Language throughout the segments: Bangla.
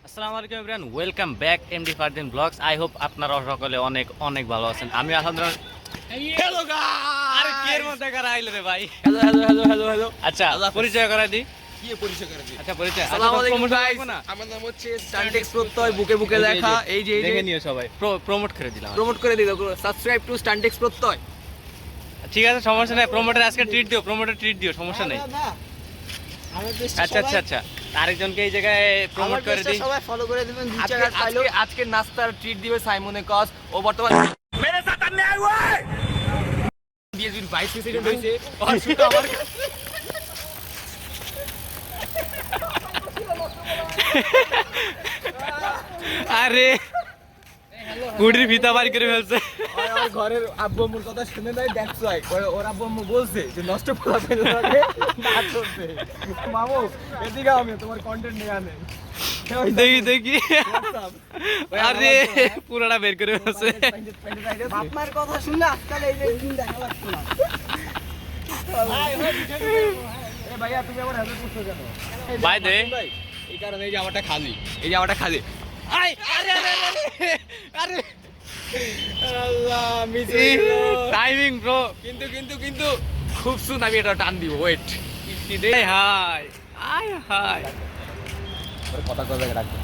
আসসালামু আলাইকুম everyone, welcome back MD Fardin blogs. I hope আপনারা সকলে অনেক অনেক ভালো আছেন। আমি আলহামদুলিল্লাহ। হ্যালো গাইস, আরে কি এর মধ্যে কারা আইলো রে ভাই? Hello hello hello hello hello. আচ্ছা, পরিচয় করাই দি। কি পরিচয় করে দিই? আচ্ছা, পরিচয়। আসসালামু আলাইকুম promotion গাইস, করবো না? আমার নাম হচ্ছে স্টান্টেক্স প্রত্যয়, বুকে বুকে লেখা। এই যে দেখে নিও সবাই, প্রমোট করে দিলাম। প্রমোট করে দিল, সাবস্ক্রাইব টু স্টান্টেক্স প্রত্যয়। ঠিক আছে, সমস্যা নাই। প্রমোটার আজকে ট্রিট দিও, প্রমোটার ট্রিট দিও, সমস্যা নাই। আচ্ছা আচ্ছা আচ্ছা, আরেকজনকে এই জায়গায় প্রমোট করে দিই। সবাই ফলো করে দিবেন। আজকে নাস্তার ট্রিট দিবে সাইমনে কস। ও বর্তমানে মেরে সাথে अन्याय हुआ है। 22 সেকেন্ড হইছে। আর শুধু আমার আরে কুড়ির ভিতা বাড়ি করে ফেলছে। আমার ঘরের আব্বু আম্মুর কথা শুনে নাই, দ্যাটস ওয়াই ওর আব্বু আম্মু বলছে যে নষ্ট করা ফেলে লাগে না করতে। মামু এদিকে আমি তোমার কন্টেন্ট নিয়ে আনে। দেখি দেখি, আরে পুরাটা বের করে ফেলছে। আপনার কথা শুনলে আজকাল এই যে দিন দেখা লাগতো না। এ ভাইয়া তুমি আমার হেল্প করছো কেন? বাই দে। এই কারণে এই জামাটা খালি, এই জামাটা খালি। আই আরে আরে আরে আরে আল্লাহ মিস টাইমিং ব্রো। কিন্তু কিন্তু কিন্তু খুব সুন আমি এটা টান দিব। ওয়েট এই হাই আয় হাই, কথা কথা রাখবো।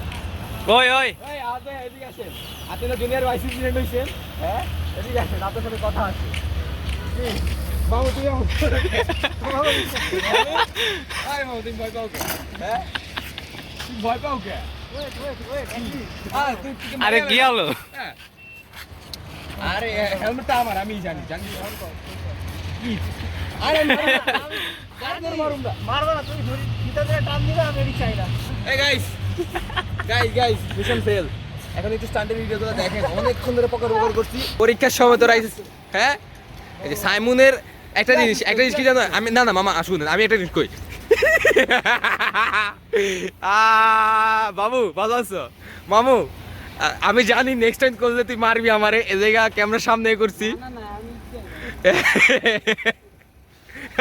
ওই ওই এই আতে এদিকে আসেন। আপনি না জুনিয়র ভাইস প্রেসিডেন্ট হইছেন, হ্যাঁ? এদিকে আসেন, আপনার সাথে কথা আছে। কি মামু তুমি আমার আরে মামু তুমি ভয় পাও কে? হ্যাঁ তুমি ভয় পাও কে? ওয়েট ওয়েট ওয়েট আরে কি হলো? আরে হেলমেটটা আমার, আমি জানি জানি। কি আরে মারবা না তুমি, ধরি ভিতর থেকে টান দিবে, আমি এদিক চাই না। এই guys guys guys mission fail. এখন একটু স্ট্যান্ডার্ড ভিডিওগুলো দেখেন, অনেকক্ষণ ধরে পকর পকর করছি। পরীক্ষার সময় তো রাইস, হ্যাঁ? এই যে সাইমনের একটা জিনিস কি জানো? আমি না না মামা আসুন, আমি একটা জিনিস কই। বাবু ভালো আছো? মামু আমি জানি নেক্সট টাইম করলে তুই মারবি আমারে। এ জায়গা ক্যামেরার সামনে করছি।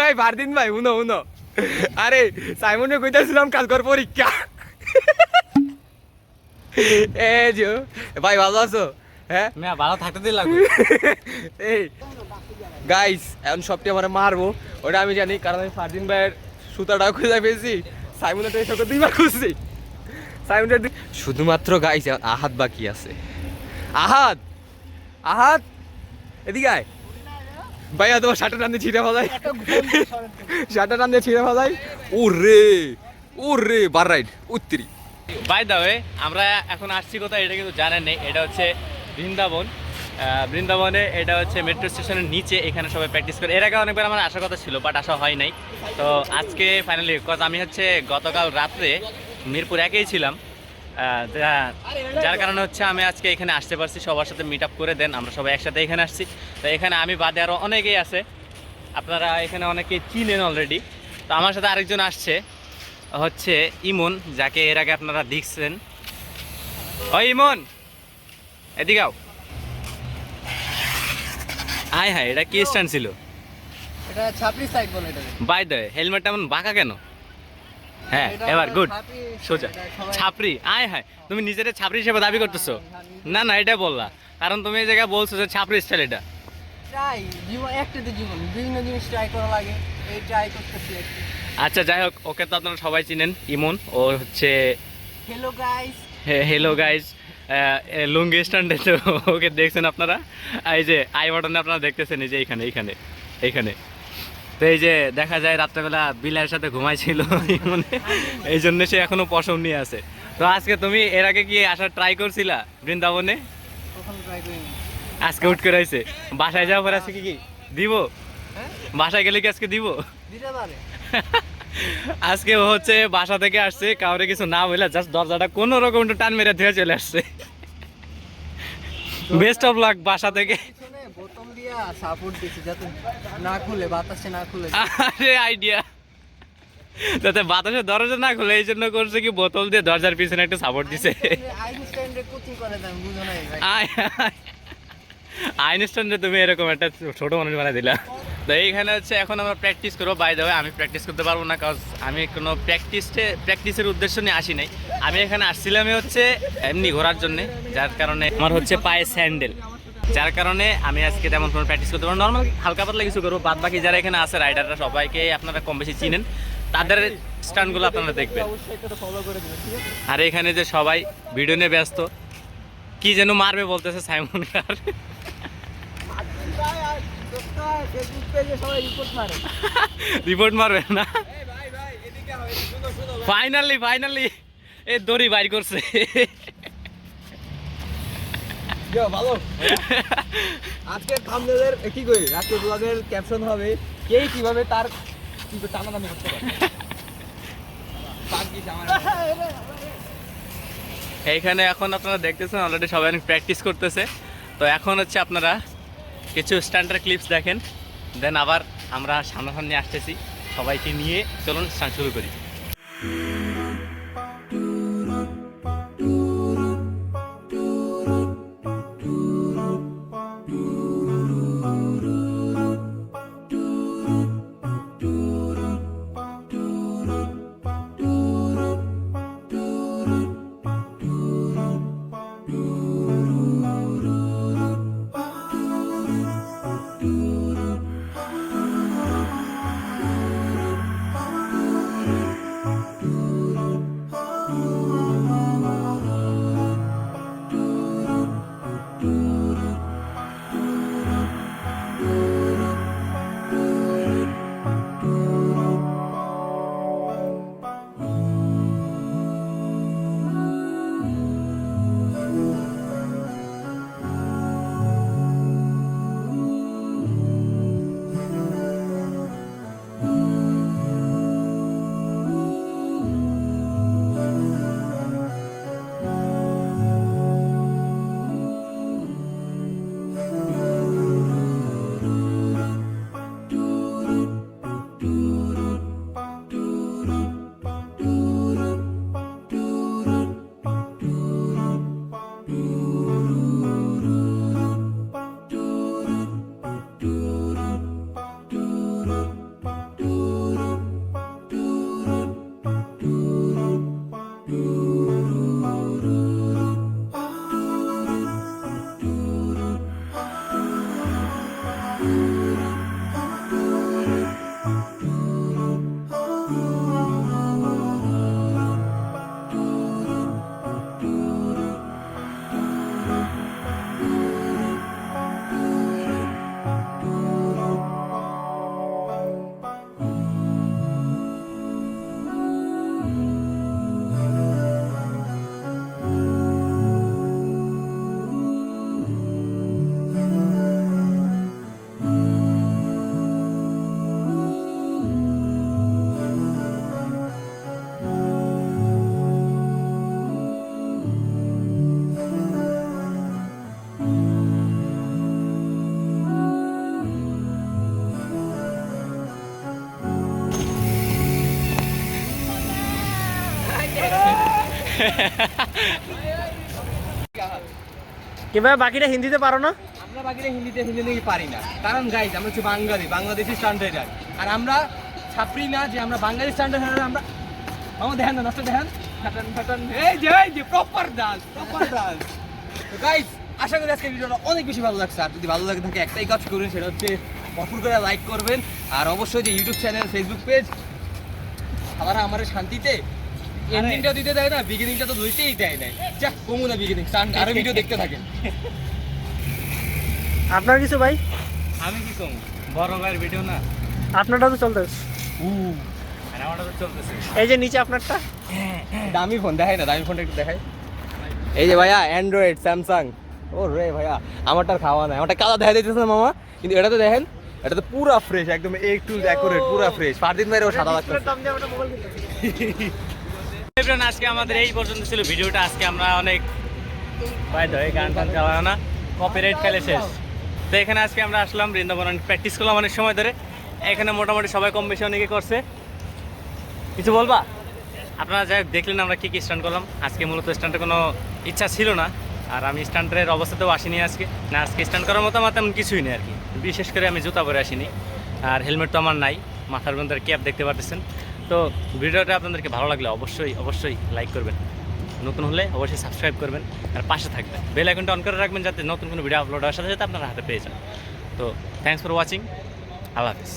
এই বারদিন ভাই উনো উনো। আরে সাইমনে কইতাছিলাম কালকের পরীক্ষা। এ যে ভাই ভালো আছো? হ্যাঁ না, ভালো থাকতে দিন লাগবে। এই গাইস এখন সবটি আমার মারবো, ওটা আমি জানি, কারণ আমি ফারদিন ভাইয়ের সুতাটাও খুঁজে পেয়েছি, সাইমনেরটা এই সবটা দুইবার খুঁজছি। সাইমনের শুধুমাত্র গাইস আহাত বাকি আছে। আহাত আহাত এদিকে আয় ভাইয়া, তোমার শার্টের টান দিয়ে ছিঁড়ে ফেলাই, শার্টের টান দিয়ে ছিঁড়ে ফেলাই। ওরে বার রাইড উত্তরি। বাই দা ওয়ে, আমরা এখন আসছি কোথায় এটা কিন্তু জানেন নেই। এটা হচ্ছে বৃন্দাবন। বৃন্দাবনে এটা হচ্ছে মেট্রো স্টেশনের নিচে। এখানে সবাই প্র্যাকটিস করে। এর আগে অনেকবার আমার আসার কথা ছিল, বাট আসা হয় নাই। তো আজকে ফাইনালি, কজ আমি হচ্ছে গতকাল রাত্রে মিরপুর একেই ছিলাম, যার কারণে হচ্ছে আমি আজকে এখানে আসতে পারছি। সবার সাথে মিট আপ করে দেন, আমরা সবাই একসাথে এখানে আসছি। তো এখানে আমি বাদে আরও অনেকেই আছে, আপনারা এখানে অনেকেই চিনেন অলরেডি। তো আমার সাথে আরেকজন আসছে, হচ্ছে ইমন, যাকে এর আগে আপনারা দেখছেন। ওই ইমন এদিকে আও। আয় হায়, এটা কি স্ট্যান্ড ছিল? এটা ছাপরি সাইড বলে এটা। বাই দ্য ওয়ে, হেলমেটটা এমন বাঁকা কেন? হ্যাঁ এবার গুড, সোজা ছাপরি। আয় হায়, তুমি নিজের ছাপরি হিসেবে দাবি করতেছো? না না, এটা বললা কারণ তুমি এই জায়গায় বলছো যে ছাপরি স্টাইল। এটা ট্রাই জীবন, একটাতে জীবন, বিভিন্ন জিনিস ট্রাই করা লাগে, এই ট্রাই করতেছি একটু। আচ্ছা যাই হোক, ওকে তো আপনারা সবাই চিনেন, ইমন। ও হচ্ছে হ্যালো গাইস। হ্যালো গাইজ, লুঙ্গি স্ট্যান্ডে তো ওকে দেখছেন আপনারা। এই যে আই বাটনে আপনারা দেখতেছেন, এই যে এইখানে এইখানে এইখানে। তো এই যে দেখা যায় রাত্রেবেলা বিলাইয়ের সাথে ঘুমাইছিল মানে, এই জন্য সে এখনো পশম নিয়ে আছে। তো আজকে তুমি এর আগে কি আসার ট্রাই করছিলা বৃন্দাবনে? কখনো ট্রাই করিনি। আজকে উঠ করে আইছে। বাসায় যাওয়ার পর আজকে কি দিব? হ্যাঁ বাসায় গেলে কি আজকে দিব? দিতে পারে। আজকে ও হচ্ছে বাসা থেকে আসছে, কাউরে কিছু না বলে জাস্ট দরজাটা কোনো রকম একটু টান মেরে ধুয়ে চলে আসছে। বেস্ট অফ লাক বাসা থেকে। পিছনে বোতল দিয়া সাপোর্ট দিছি যাতে না খুলে, বাতাসে না খুলে। আরে আইডিয়া, যাতে বাতাসে দরজা না খুলে, এই জন্য করছে কি বোতল দিয়ে দরজার পিছনে একটা সাপোর্ট দিছে। আইনস্টাইনরে কোচিং করে দেন, বুঝো নাই ভাই। আইনস্টাইন তুমি এরকম একটা ছোট মানুষ বানাই দিলা। তো এইখানে হচ্ছে এখন আমরা প্র্যাকটিস করবো। বাই দ্য ওয়ে আমি প্র্যাকটিস করতে পারবো না, কারণ আমি কোনো প্র্যাকটিসের উদ্দেশ্য নিয়ে আসি নাই। আমি এখানে আসছিলামই হচ্ছে এমনি ঘোরার জন্য, যার কারণে আমার হচ্ছে পায়ে স্যান্ডেল, যার কারণে আমি আজকে তেমন কোনো প্র্যাকটিস করতে পারবো। নর্মাল হালকা পাতলা কিছু করবো। বাদ বাকি যারা এখানে আছে রাইডাররা সবাইকে আপনারা কম বেশি চিনেন, তাদের স্টান্টগুলো আপনারা দেখবেন। আর এখানে যে সবাই ভিডিও নিয়ে ব্যস্ত, কি যেন মারবে বলতেছে সাইমন কার। রিপোর্ট মারবে না? ফাইনালি এই দড়ি বাইর করছে। ভালো আজকে থাম্বনেলের কি করি, আজকে ব্লগের ক্যাপশন হবে কে কিভাবে তার কি টানাটানি করতে পারে। এইখানে এখন আপনারা দেখতেছেন অলরেডি সবাই অনেক প্র্যাকটিস করতেছে। তো এখন হচ্ছে আপনারা কিছু স্ট্যান্ডার্ড ক্লিপস দেখেন, দেন আবার আমরা সামনাসামনি আসতেছি সবাইকে নিয়ে। চলুন স্টান্ট শুরু করি। কিভাবে বাকিটা হিন্দিতে পারো না? আমরা বাকিরা হিন্দি নাকি পারি না, কারণ গাইজ আমরা হচ্ছে বাংলাদেশি স্টান্ট রাইডার। আর আমরা ছাপরি না যে আমরা বাঙালি স্টান্ট রাইডার। আমরা আমার দেখেন না, নষ্ট দেখেন, এই যে প্রপার ডান্স। তো গাইজ আশা করি আজকে ভিডিওটা অনেক বেশি ভালো লাগছে। আর যদি ভালো লাগে থাকে একটাই কাজ করবেন, সেটা হচ্ছে ভরপুর করে লাইক করবেন। আর অবশ্যই যে ইউটিউব চ্যানেল, ফেসবুক পেজ, আবার আমার শান্তিতে এন্ডিংটা দিতে দেয় না, বিগিনিংটা তো ধরতেই দেয় নাই। যাক কমু না বিগিনিং, আরো ভিডিও দেখতে থাকেন। আপনার কিছু ভাই? আমি কি কম, বড় ভাইয়ের ভিডিও না? আপনারটা তো চলতেছে। আর আমারটা তো চলতেছে। এই যে নিচে আপনারটা দামি ফোন দেখাই না, দামি ফোনটা একটু দেখাই। এই যে ভাইয়া অ্যান্ড্রয়েড, স্যামসাং। ও রে ভাইয়া, আমারটার খাওয়া নাই, আমারটা কালা দেখা দিতেছে না মামা, কিন্তু এটা তো দেখেন, এটা তো পুরা ফ্রেশ, একদম এ টু অ্যাকুরেট, পুরা ফ্রেশ। ফারদিন ভাইয়েরও সাদা লাগছে। আজকে আমাদের এই পর্যন্ত ছিল ভিডিওটা। আজকে আমরা অনেক গান টান চালানো না, কপিরাইট খেলে শেষ। তো এখানে আজকে আমরা আসলাম বৃন্দাবন, প্র্যাকটিস করলাম অনেক সময় ধরে। এখানে মোটামুটি সবাই কম বেশি অনেকে করছে। কিছু বলবা? আপনারা যাই দেখলেন আমরা কী স্টান্ট করলাম। আজকে মূলত স্টান্টের কোনো ইচ্ছা ছিল না, আর আমি স্টান্টের অবস্থাতেও আসিনি আজকে। না, আজকে স্টান্ট করার মতো আমার তেমন কিছুই নেই আর কি। বিশেষ করে আমি জুতা পরে আসিনি। আর হেলমেট তো আমার নাই, মাথার মধ্যে ক্যাপ দেখতে পাচ্ছেন। তো ভিডিওটা আপনাদেরকে ভালো লাগলে অবশ্যই লাইক করবেন, নতুন হলে অবশ্যই সাবস্ক্রাইব করবেন আর পাশে থাকবেন, বেল আইকনটা অন করে রাখবেন যাতে নতুন কোনো ভিডিও আপলোড হওয়ার সাথে সাথে আপনারা হাতে পেয়ে যান। তো thanks for watching, Allah Hafiz.